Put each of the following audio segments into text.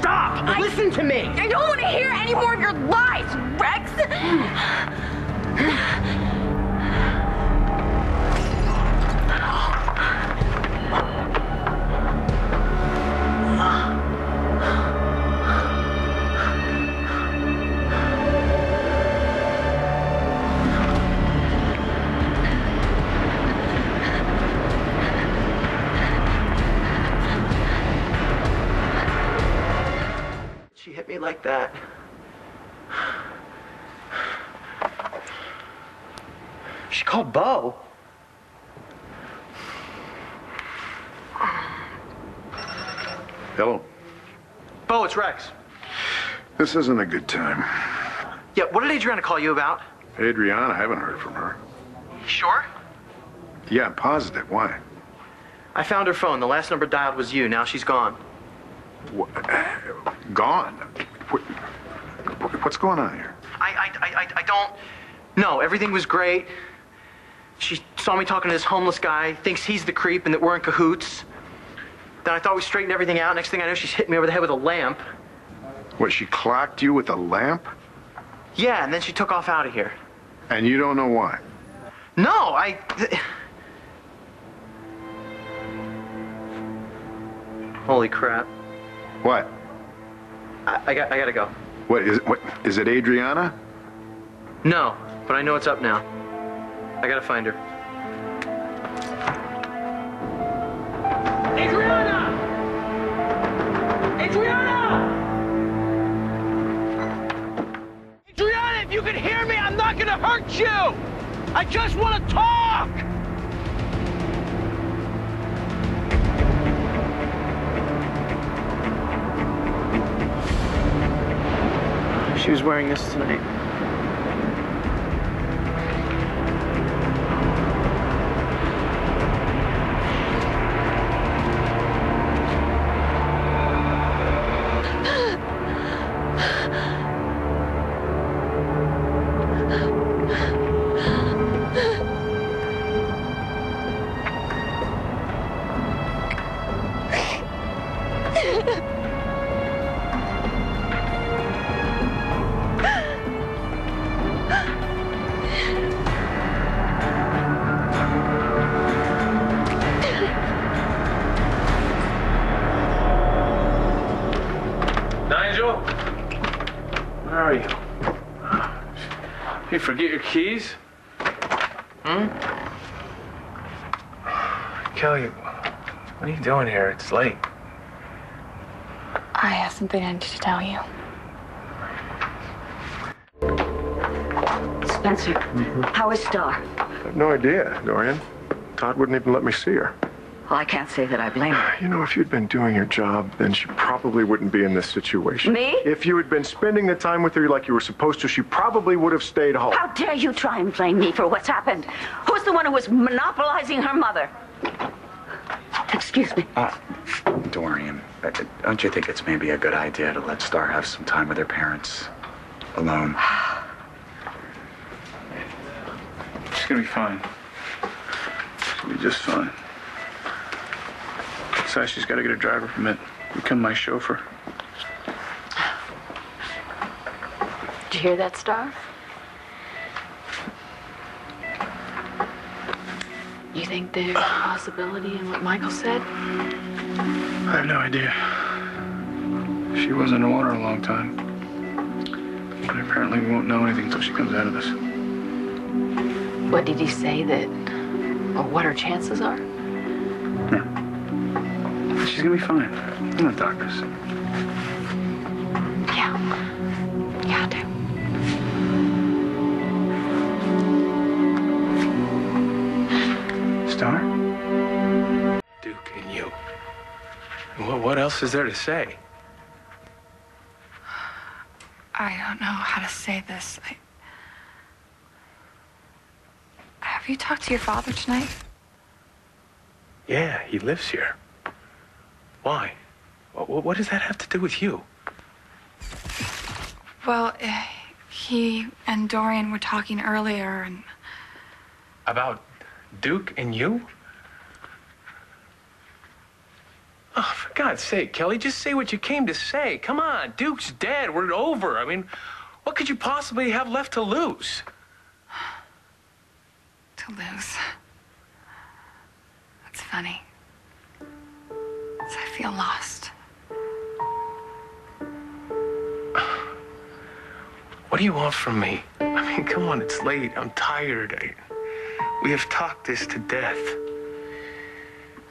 stop! Listen to me! I don't want to hear any more of your lies, Rex! She hit me like that. She called Bo. Hello. Bo, it's Rex. This isn't a good time. Yeah, what did Adriana call you about? Adriana, I haven't heard from her. Sure? Yeah, I'm positive. Why? I found her phone. The last number dialed was you. Now she's gone. What? Gone? What's going on here? I don't know. Everything was great. She saw me talking to this homeless guy, thinks he's the creep and that we're in cahoots. Then I thought we straightened everything out. Next thing I know, she's hit me over the head with a lamp. What, she clocked you with a lamp? Yeah, and then she took off out of here. And you don't know why? No, Holy crap. What? I gotta go. What, is it Adriana? No, but I know it's up now. I gotta find her. Adriana! Adriana! Adriana, if you can hear me, I'm not gonna hurt you! I just want to talk! She was wearing this tonight. You forget your keys? Kelly, what are you doing here? It's late. I have something I need to tell you. Spencer, how is Starr? I have no idea, Dorian. Todd wouldn't even let me see her. Well, I can't say that I blame her. You know, if you'd been doing your job, then she probably wouldn't be in this situation. Me? If you had been spending the time with her like you were supposed to, she probably would have stayed home. How dare you try and blame me for what's happened? Who's the one who was monopolizing her mother? Excuse me. Dorian, don't you think it's maybe a good idea to let Starr have some time with her parents alone? She's gonna be fine. She'll be just fine. Besides, she's got to get a driver permit. Become my chauffeur. Did you hear that, Starr? You think there's a possibility in what Michael said? I have no idea. She was underwater a long time. But apparently we won't know anything until she comes out of this. What did he say or what her chances are? Yeah. She's gonna be fine. You know doctors. Yeah. Yeah, I do. Starr? Duke and you. What else is there to say? I don't know how to say this. Have you talked to your father tonight? Yeah, he lives here. Why? What does that have to do with you? Well, he and Dorian were talking earlier and... About Duke and you? Oh, for God's sake, Kelly, just say what you came to say. Come on, Duke's dead. We're over. I mean, what could you possibly have left to lose? To lose. That's funny. 'Cause I feel lost. What do you want from me? I mean, come on, it's late. I'm tired. We have talked this to death.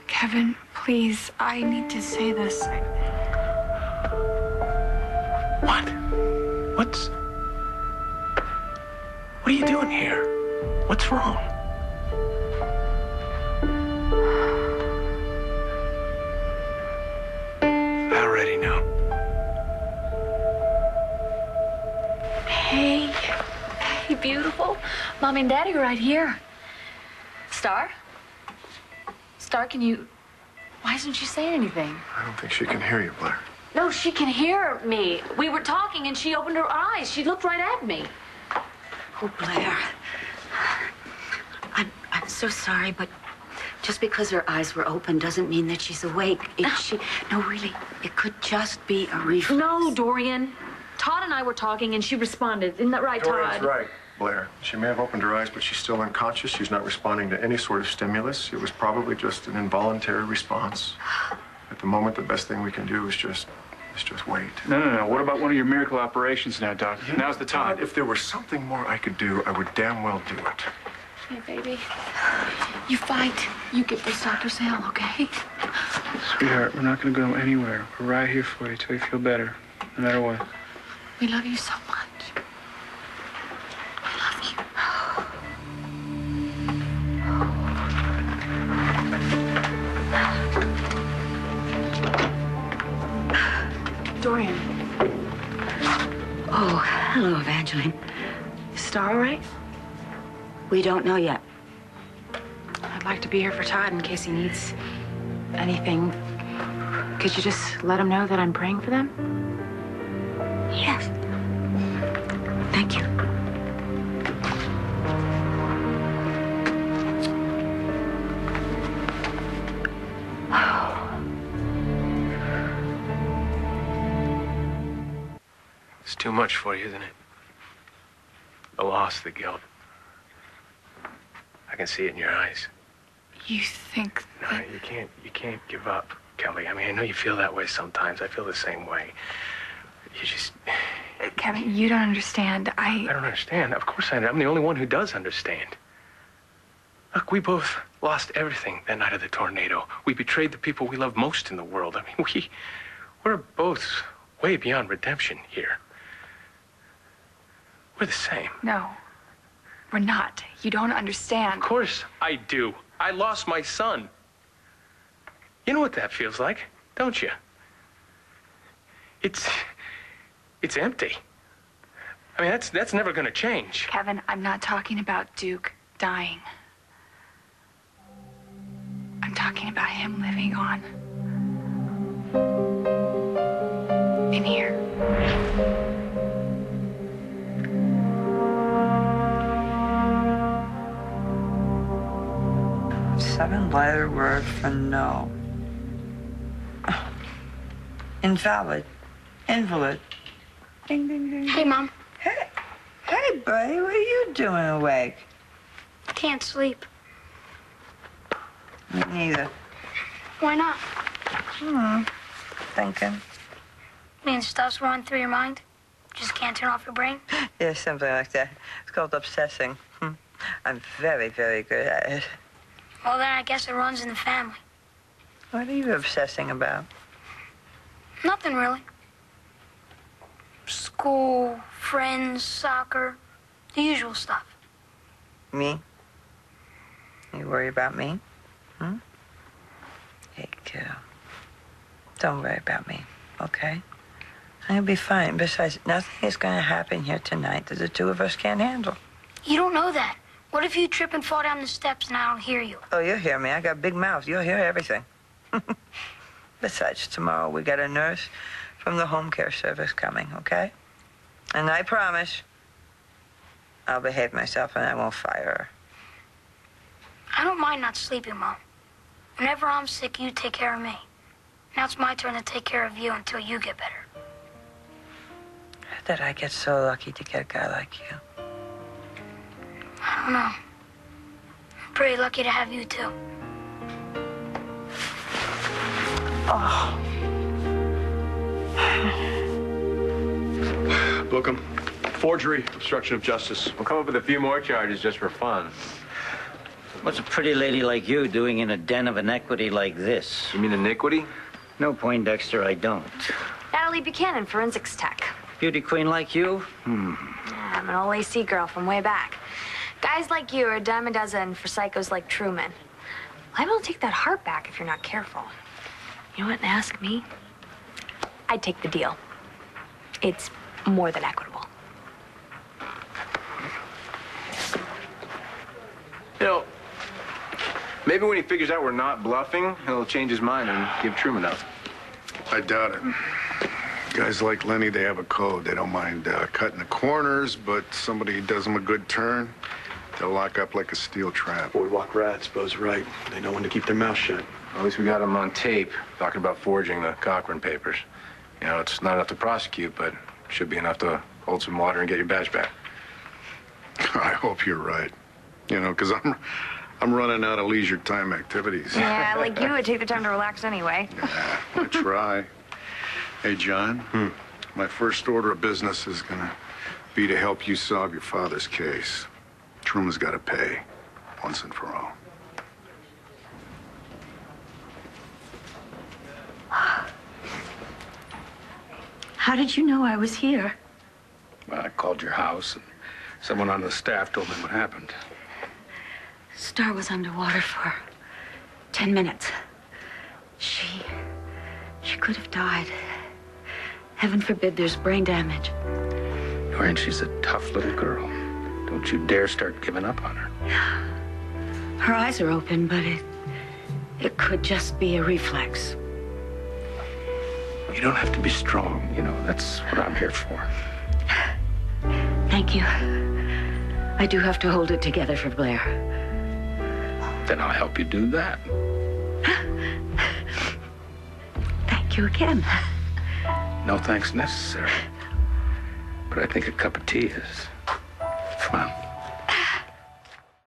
Kevin, please, I need to say this. What? What are you doing here? What's wrong? I already know. Hey. Hey, beautiful. Mommy and Daddy are right here. Starr? Starr, can you... Why isn't she saying anything? I don't think she can hear you, Blair. No, she can hear me. We were talking and she opened her eyes. She looked right at me. Oh, Blair. I'm so sorry, but just because her eyes were open doesn't mean that she's awake. No, really, it could just be a reflex. No, Dorian. Todd and I were talking and she responded. Isn't that right, Dorian's Todd? right, Blair. She may have opened her eyes, but she's still unconscious. She's not responding to any sort of stimulus. It was probably just an involuntary response. At the moment, the best thing we can do is just wait. No. What about one of your miracle operations now, Doc? Now's the time. If there was something more I could do, I would damn well do it. Hey, baby. You fight. You get this doctor's hell, okay? Sweetheart, we're not going to go anywhere. We're right here for you till you feel better, no matter what. We love you so much. We love you. Dorian. Oh, hello, Evangeline. Is Starr all right? We don't know yet. I'd like to be here for Todd in case he needs anything. Could you just let him know that I'm praying for them? Yes. Thank you. It's too much for you, isn't it? The loss, the guilt. I can see it in your eyes. You think No, that... you can't give up, Kelly. I mean, I know you feel that way sometimes. I feel the same way. You just... Kevin, you don't understand. I don't understand. Of course I do. I'm the only one who does understand. Look, we both lost everything that night of the tornado. We betrayed the people we love most in the world. I mean, we're both way beyond redemption here. We're the same. No, we're not. You don't understand. Of course I do. I lost my son. You know what that feels like, don't you? It's empty. I mean, that's never gonna change. Kevin, I'm not talking about Duke dying. I'm talking about him living on. In here. 7-letter word for no. Invalid. Invalid. Ding, ding, ding. Hey, Mom. Hey, buddy, what are you doing awake? Can't sleep. Me neither. Why not? Thinking. Mean stuff's running through your mind? Just can't turn off your brain? Yeah, something like that. It's called obsessing. I'm very, very good at it. Well, then I guess it runs in the family. What are you obsessing about? Nothing really. School, friends, soccer, the usual stuff. Me? You worry about me? Hey, girl. Don't worry about me, okay? I'll be fine. Besides, nothing is going to happen here tonight that the two of us can't handle. You don't know that. What if you trip and fall down the steps and I don't hear you? Oh, you'll hear me. I got a big mouth. You'll hear everything. Besides, tomorrow we got a nurse from the home care service coming, okay? And I promise I'll behave myself and I won't fire her. I don't mind not sleeping, Mom. Whenever I'm sick, you take care of me. Now it's my turn to take care of you until you get better. That I get so lucky to get a guy like you. I don't know. I'm pretty lucky to have you, too. Oh. Book him. Forgery, obstruction of justice. We'll come up with a few more charges just for fun. What's a pretty lady like you doing in a den of inequity like this? You mean iniquity? No, Poindexter, I don't. Natalie Buchanan, forensics tech. Beauty queen like you? Yeah, I'm an old AC girl from way back. Guys like you are a dime a dozen for psychos like Truman. Liable to take that heart back if you're not careful. You know what? Ask me. I'd take the deal. It's more than equitable. You know, maybe when he figures out we're not bluffing, he'll change his mind and give Truman up. I doubt it. Guys like Lenny, they have a code. They don't mind cutting the corners, but somebody does them a good turn, they'll lock up like a steel trap. Boardwalk rats, Bo's right. They know when to keep their mouth shut. At least we got him on tape talking about forging the Cochran papers. You know, it's not enough to prosecute, but it should be enough to hold some water and get your badge back. I hope you're right. You know, because I'm running out of leisure time activities. Yeah, like you would take the time to relax anyway. Yeah, I try. Hey, John, my first order of business is gonna be to help you solve your father's case. Truman's got to pay, once and for all. How did you know I was here? Well, I called your house, and someone on the staff told me what happened. Starr was underwater for 10 minutes. She could have died. Heaven forbid there's brain damage. Dorian, she's a tough little girl. Don't you dare start giving up on her. Her eyes are open, but it could just be a reflex. You don't have to be strong, you know. That's what I'm here for. Thank you. I do have to hold it together for Blair. Then I'll help you do that. Thank you again. No thanks necessary. But I think a cup of tea is.